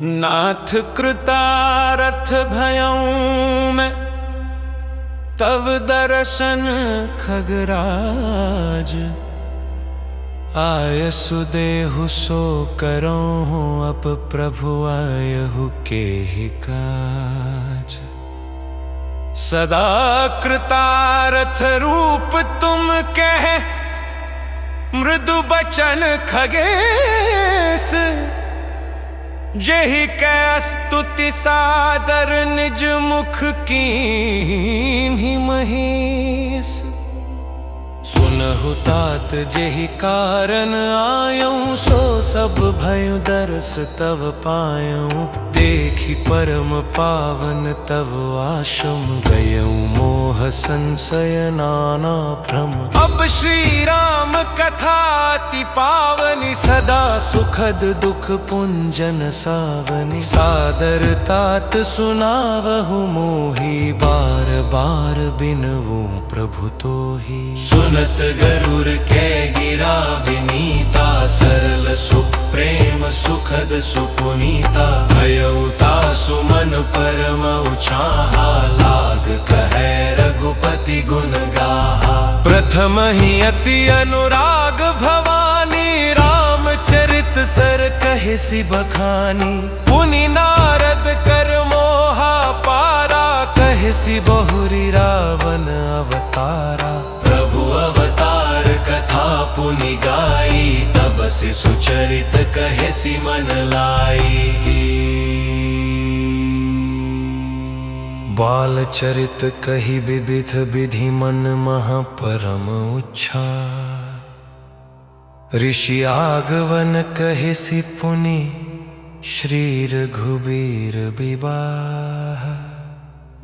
नाथ कृतारथ भयऊं मैं तव दर्शन खगराज। आयसु देहु सो करऊं अब प्रभु आयहु के ही काज। सदा कृतारथ रूप तुम कह मृदु बचन खगेश। जेहि कै स्तुति सादर निज मुख कीन्हि महेश। सुनहु तात जेहि कारण आयऊं सो सब भयु दरस तव पायऊं। देखि परम पावन तव आश्रम गयऊं मोह संशय नाना भ्रम। अब श्री राम कथा अति पावनी सदा सुखद दुख पुंजन सावनी। सादर तात सुनावहु मोहि बार बार बिनवूं प्रभु तोहि। सुनत गरुड़ कै गिरा विनीता सरल सुख प्रेम सुखद सुपुनीता। भयउ तासु मन परम उचाहा लाग कहे रघुपति गुण गाहा। प्रथम ही अति अनुराग भवानी रामचरित सर कहे सि बखानी। पुनि नारद कर मोहा पारा कहे सि बहुरी रावण अवतारा। प्रभु अवतार कथा पुनि गाई तब से सुचरित कहे सि मन लाई। बाल चरित कही विविध विधि मन महा परम उच्छा। ऋषि आगवन कहे सि पुनि श्री रघुबीर विवाह।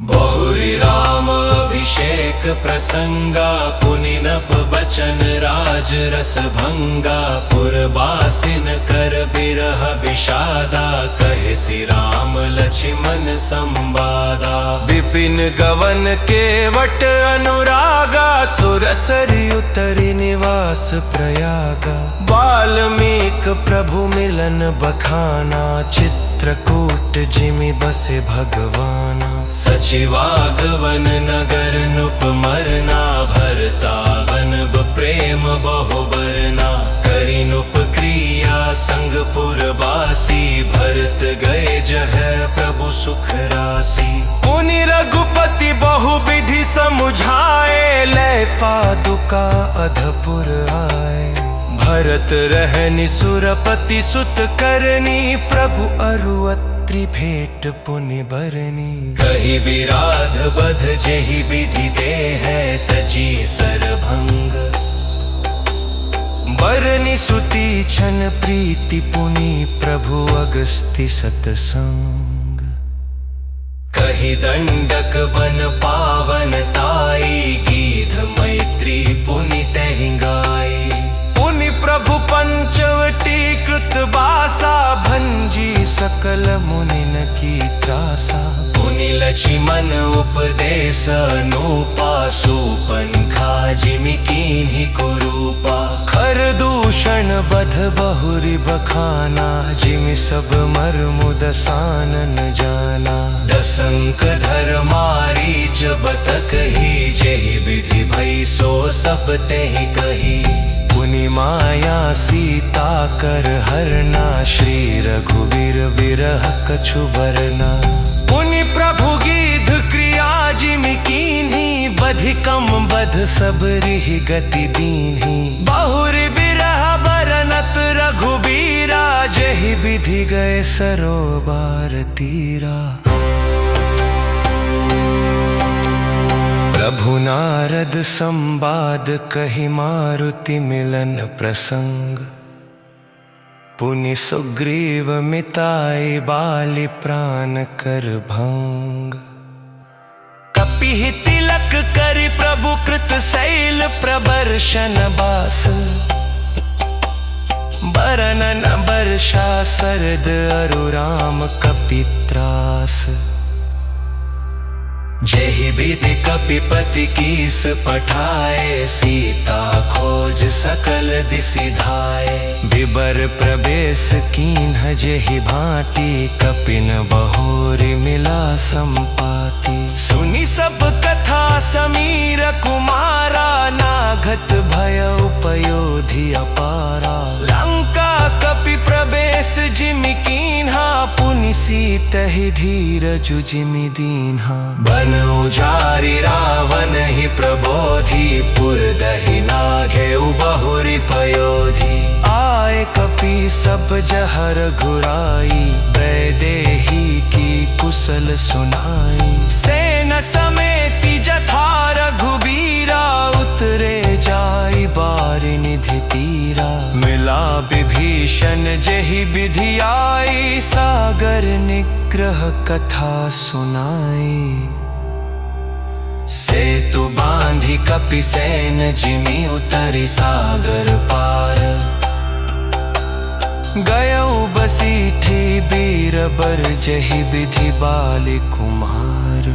बहुरी राम अभिषेक प्रसंगा पुनि नप बचन राज रस भंगा। पुरवासिन कर बिरह विषादा कहे सि राम लक्ष्मण संवादा। विपिन गवन केवट अनुरागा सुरसरि उतरि निवास प्रयागा। वाल्मीकि प्रभु मिलन बखाना चित्रकूट जिमि बसे भगवाना। सचिवागवन नगर नुप मरना भरतावन प्रेम बहु बरना। करि नुप क्रिया संग पुरवासी भरत गए जह प्रभु सुख राशि। पुनि रघुपति बहु विधि समुझाए लय पादुका अधपुर आए। भरत रहनि सुरपति सुत करनी प्रभु अरुअत्रि भेंट पुनि बरनी। कहि विराध बध जेहि विधि दे है तजी सरभंग। बरनी सुती छन प्रीति पुनि प्रभु अगस्ति सतसंग। कहि दंडक बन पावन ताई गीध मैत्री पुनि तहि गाई। पुनि प्रभु पंचवटी कृत बासा भंजी सकल मुनिन की त्रासा। पुनि लक्ष्मण उपदेश नूपा सुपंखा जिमि कीन्हि कुरूपा। खर दूषण बध बहुरी बखाना जिमि सब मर्मु दसानन जाना। दशंक धर मारीच बत कही जेहि विधि भई सो सब तेहि कही। पुनि माया सीता कर हरना श्री रघुबीर बिरह कछु बरना। पुनि प्रभु गीध क्रिया जिमि कीन्हि बधिकम बध सब रिहि गति दीन्हि। बहुरी बिरह बरनत रघुबीरा जेहि विधि गए सरोबार तीरा। प्रभु नारद संवाद कहि मारुति मिलन प्रसंग। पुनि सुग्रीव मिताई बालि प्राण कर भंग। कपिहि तिलक करि प्रभु कृत शैल प्रबर्शन बास। बरनन वर्षा शरद अरु राम कपित्रास। जेहि विधि कपिपति कीस पठाए, सीता खोज सकल दिसि धाये। बिबर प्रवेश कीन्ह जेहि भांति, कपिन बहोरि मिला संपाति। सुनि सब कथा समीर कुमारा, नाघत भय उपयोधि अपारा। लंका कपि प्रवेश जिमि कीन्हा, पुनि सीतहि धीरजु जिमि दीन्हा। बन उजारि रावण ही प्रबोधि, पुर दहि नाघेउ बहुरि पयोधि। आए कपि सब जहर घुराई, वैदेही की कुशल सुनाई। सेन समेति जथा रघुबीरा, उतरे जाई बारि निधि तीरा। मिला विभीषण जेहि विधि आई, सागर निग्रह कथा सुनाई। सेतु बांधि कपिसेन जिमि उतरि सागर पार। गयौ बसीठी बीरबर, जेहि विधि बालि कुमार।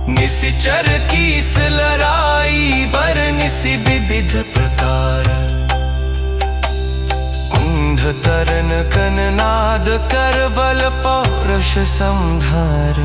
निशिचर कीस लड़ाई, बरनिसि विविध प्रकार। कुंध तरन कननाद, कर बल पौरुष संहार।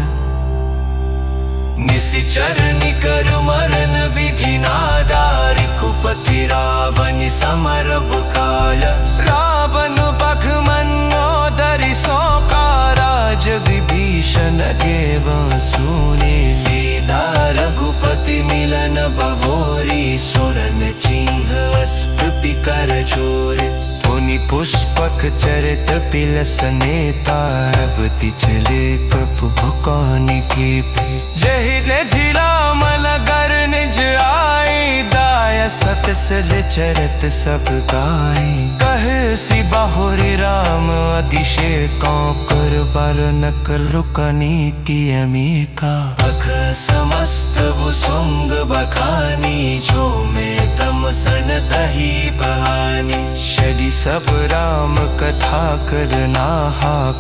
निशिचर निकर मरन विघिनादा, रघुपति रावण समर बुकाय। रावण बख मनोदरि सोका, राज विभीषण गेव सुने। सीता रघुपति मिलन बभोरी, सुरन चिन्ह स्तुति कर जोरे। पुनि पुष्पक चरित पिलसनेता, अवति चले कप भुकानि की भेंट। जेहि निधि राम नगर निज आई, दाय सत सिल चरत सब गाई। कहे सि बहुरि राम अधिषेकों, कर बर नकल रुकनी की अमीका। अख समस्त भुसुंग बखानी, जो में तम सन तही बहानी। षडि सब राम कथा करना,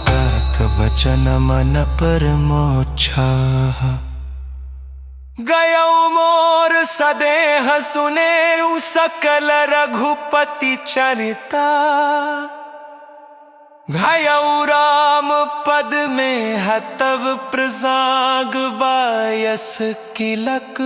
कहत बचन मन परमोच्छा। गयौ मोर सदेह सुनेरु, सकल रघुपति चरिता। भयउ राम पद में हतव प्रसाग, बायस किलक।